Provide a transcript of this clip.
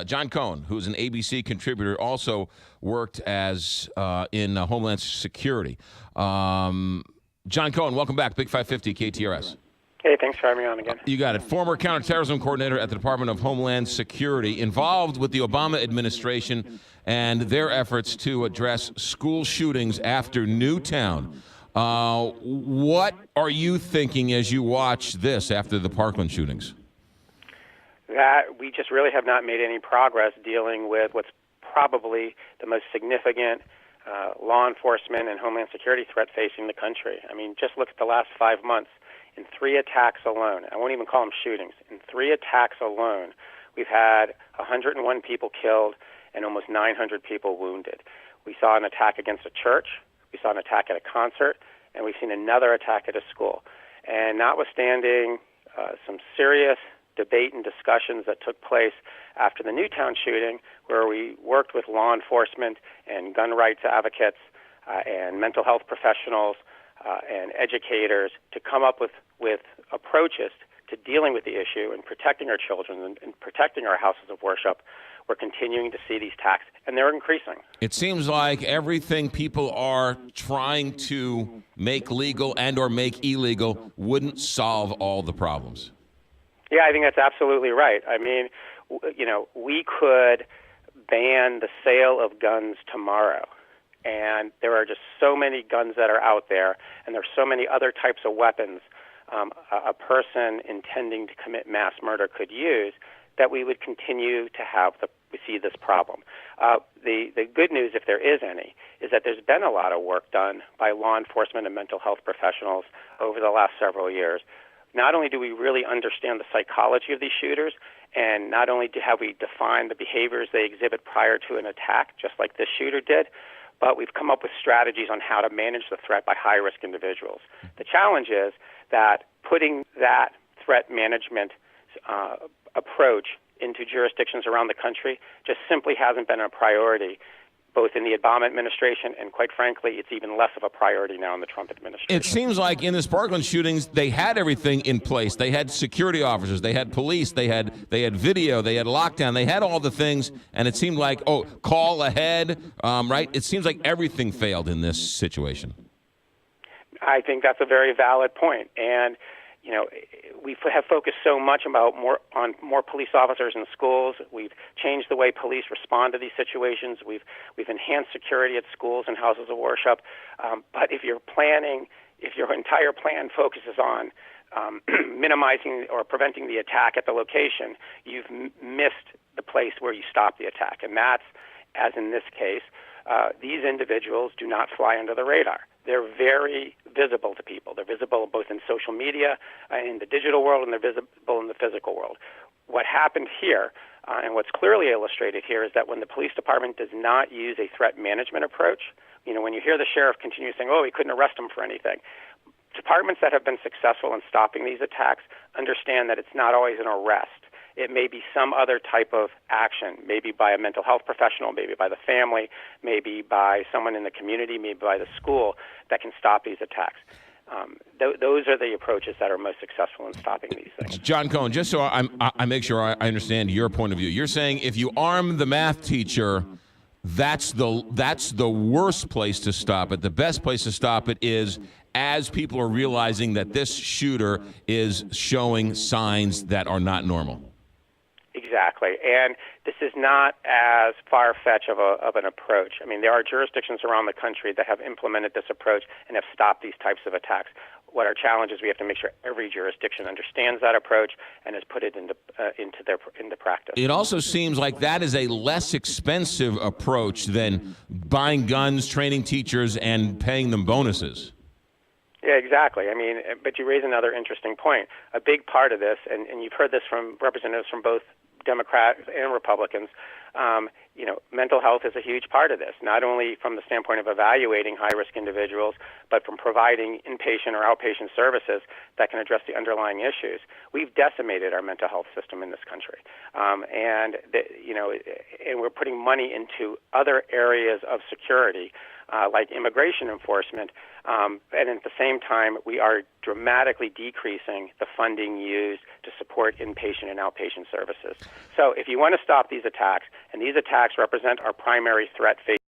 John Cohn, who's an ABC contributor, also worked as in Homeland Security. John Cohn, welcome back. Big 550 KTRS. Hey, thanks for having me on again. You got it. Former counterterrorism coordinator at the Department of Homeland Security, involved with the Obama administration and their efforts to address school shootings after Newtown. What are you thinking as you watch this after the Parkland shootings? That we just really have not made any progress dealing with what's probably the most significant law enforcement and Homeland Security threat facing the country. I mean, just look at the last 5 months. In 3 attacks alone, I won't even call them shootings, in 3 attacks alone, we've had 101 people killed and almost 900 people wounded. We saw an attack against a church, we saw an attack at a concert, and we've seen another attack at a school. And notwithstanding some serious debate and discussions that took place after the Newtown shooting, where we worked with law enforcement and gun rights advocates and mental health professionals and educators to come up with approaches to dealing with the issue and protecting our children and protecting our houses of worship, we're continuing to see these attacks, and they're increasing. It seems like everything people are trying to make legal and or make illegal wouldn't solve all the problems. Yeah, I think that's absolutely right. I mean, we could ban the sale of guns tomorrow. And there are just so many guns that are out there, and there are so many other types of weapons a person intending to commit mass murder could use, that we would continue to see this problem. The good news, if there is any, is that there's been a lot of work done by law enforcement and mental health professionals over the last several years. Not only do we really understand the psychology of these shooters, and not only have we defined the behaviors they exhibit prior to an attack, just like this shooter did, but we've come up with strategies on how to manage the threat by high-risk individuals. The challenge is that putting that threat management approach into jurisdictions around the country just simply hasn't been a priority, both in the Obama administration and, quite frankly, it's even less of a priority now in the Trump administration. It seems like in the Parkland shootings, they had everything in place. They had security officers, they had police, they had video, they had lockdown, they had all the things, and it seemed like, call ahead, right? It seems like everything failed in this situation. I think that's a very valid point, and we have focused so much on more police officers in schools. We've changed the way police respond to these situations. We've enhanced security at schools and houses of worship. But if your entire plan focuses on minimizing or preventing the attack at the location, you've missed the place where you stop the attack. And that's, as in this case, these individuals do not fly under the radar. They're very visible to people. They're visible both in social media, in the digital world, and they're visible in the physical world. What happened here, and what's clearly illustrated here, is that when the police department does not use a threat management approach, when you hear the sheriff continue saying, we couldn't arrest him for anything, departments that have been successful in stopping these attacks understand that it's not always an arrest. It may be some other type of action, maybe by a mental health professional, maybe by the family, maybe by someone in the community, maybe by the school, that can stop these attacks. Those are the approaches that are most successful in stopping these things. John Cohn, just so I make sure I understand your point of view, you're saying if you arm the math teacher, that's the worst place to stop it. The best place to stop it is as people are realizing that this shooter is showing signs that are not normal. Exactly, and this is not as far-fetched of an approach. I mean, there are jurisdictions around the country that have implemented this approach and have stopped these types of attacks. What our challenge is, we have to make sure every jurisdiction understands that approach and has put it into practice. It also seems like that is a less expensive approach than buying guns, training teachers, and paying them bonuses. Yeah, exactly. I mean, but you raise another interesting point. A big part of this, and you've heard this from representatives from both Democrats and Republicans, mental health is a huge part of this, not only from the standpoint of evaluating high-risk individuals, but from providing inpatient or outpatient services that can address the underlying issues. We've decimated our mental health system in this country, and we're putting money into other areas of security like immigration enforcement. And at the same time, we are dramatically decreasing the funding used to support inpatient and outpatient services. So if you want to stop these attacks, and these attacks represent our primary threat facing